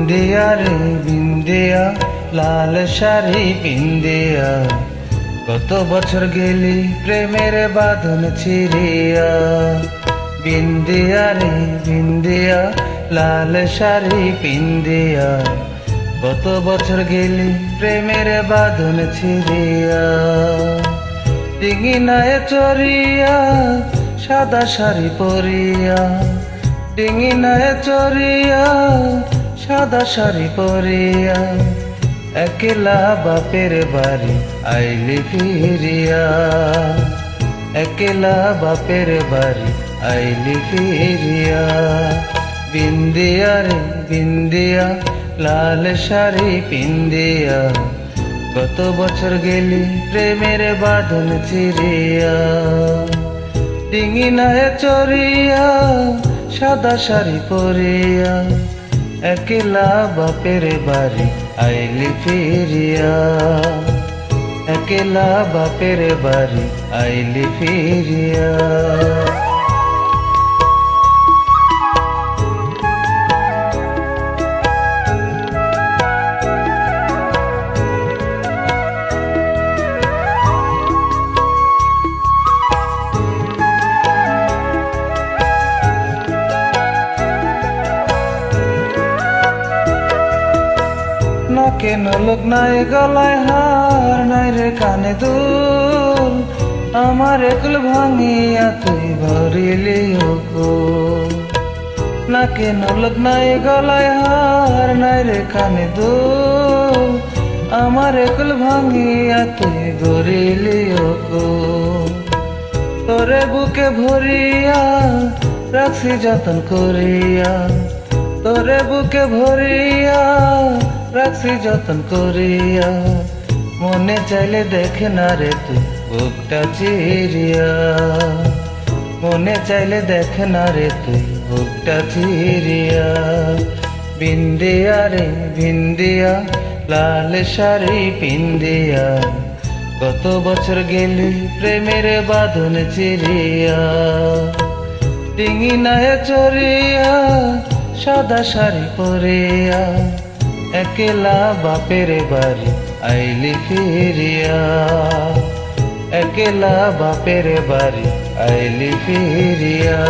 বিন্দিয়া রে বিন্দিয়া, লাল শাড়ি পিন্দিয়া, কত বছর গেলি প্রেমের বাঁধন ছিড়িয়া। বিন্দিয়া রে বিন্দিয়া, লাল শাড়ি পিন্দিয়া, কত বছর গেলি প্রেমের বাঁধন ছিড়িয়া। ডিঙিনায় চড়িয়া সাদা শাড়ি পরিয়া, ডিঙিনায় চড়িয়া সাদা শাড়ি পরিয়া, একলা বাপের বাড়ি আইলি ফিরিয়া। একলা বাপের বাড়ি আইলি ফিরিয়া। বিন্দিয়া রে বিন্দিয়া, লাল শাড়ি পিন্দিয়া, কত বছর গেলি প্রেমের বাঁধন ছিড়িয়া। ডিঙিনায় চড়িয়া সাদা শাড়ি পরিয়া, একলা বাপের বাড়ি আইলি ফিরিয়া। একলা বাপের বাড়ি আইলি ফিরিয়া। নাকে নলক নাই, গলায় হার নাই রে, কানে দুল, আমার একুল ভাঙিয়া তুই ভরিলি অকুল। নাকে নলক নাই, গলায় হার নাই রে, কানে দুল, আমার একুল ভাঙিয়া তুই গরিলি অকুল। তোরে বুকে ভরিয়া রাখছি যতন করিয়া, তোরে বুকে ভরিয়া রাখছি যতন করিয়া, মনে চাইলে দেখে না রে তুই বুকটা চিরিয়া। মনে চাইলে দেখে না রে তুই বুকটা চিরিয়া। বিন্দিয়া রে বিন্দিয়া, লাল শাড়ি পিন্দিয়া, কত বছর গেলি প্রেমের বাঁধন চিরিয়া। ডিঙিনায় চড়িয়া সাদা শাড়ি পরিয়া, একলা বাপের বাড়ি আইলি ফিরিয়া। একলা বাপের বাড়ি আইলি ফিরিয়া।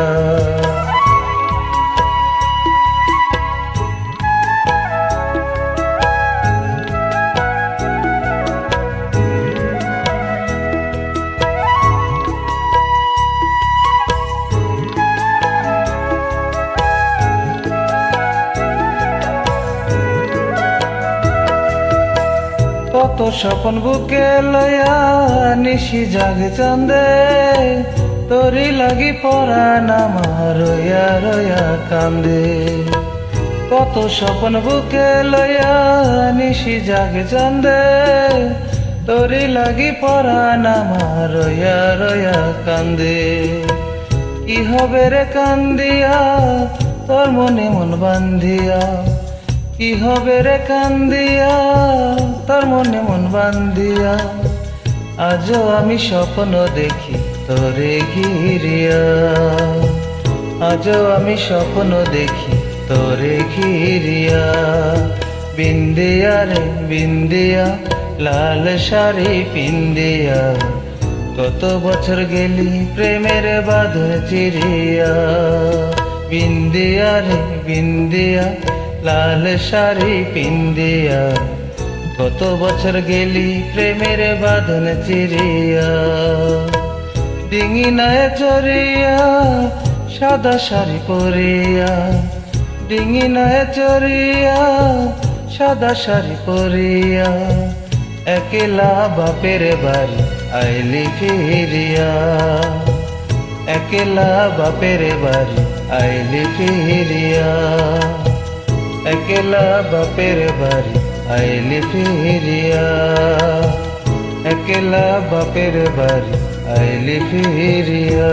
কত স্বপন বুকে লয়া নিশি জাগে চাঁদে, তোরি লাগি পরাণ আমার রয়া রয়া কান্দে। কত স্বপন বুকে লয়া নিশি জাগে চাঁদে, তোরি লাগি পরাণ আমার রয়া রয়া কান্দে। কি হবে রে কান্দিয়া তোর মনে মন বান্ধিয়া, কি হবে রে কান্দিয়া তোর মনে মন বান্ধিয়া। আজও আমি স্বপ্ন দেখি তোরে ঘিরিয়া, আজও আমি স্বপ্ন দেখি তোরে ঘিরিয়া। বিন্দিয়া রে বিন্দিয়া, লাল শাড়ি পিন্দিয়া, কত বছর গেলি প্রেমের বাঁধন চিরিয়া। বিন্দিয়া রে বিন্দিয়া, লাল শাড়ি পিন্দিয়া, কত বছর গেলি প্রেমের বাঁধন চিরিয়া। ডিঙিনায় চড়িয়া সাদা শাড়ি পরিয়া, ডিঙিনায় চড়িয়া সাদা শাড়ি পরিয়া, একলা বাপের বাড়ি আইলি ফিরিয়া। একলা বাপের বাড়ি আইলি ফিরিয়া। একলা বাপের বাড়ি আইলি ফিরিয়া। একলা বাপের বাড়ি আইলি ফিরিয়া।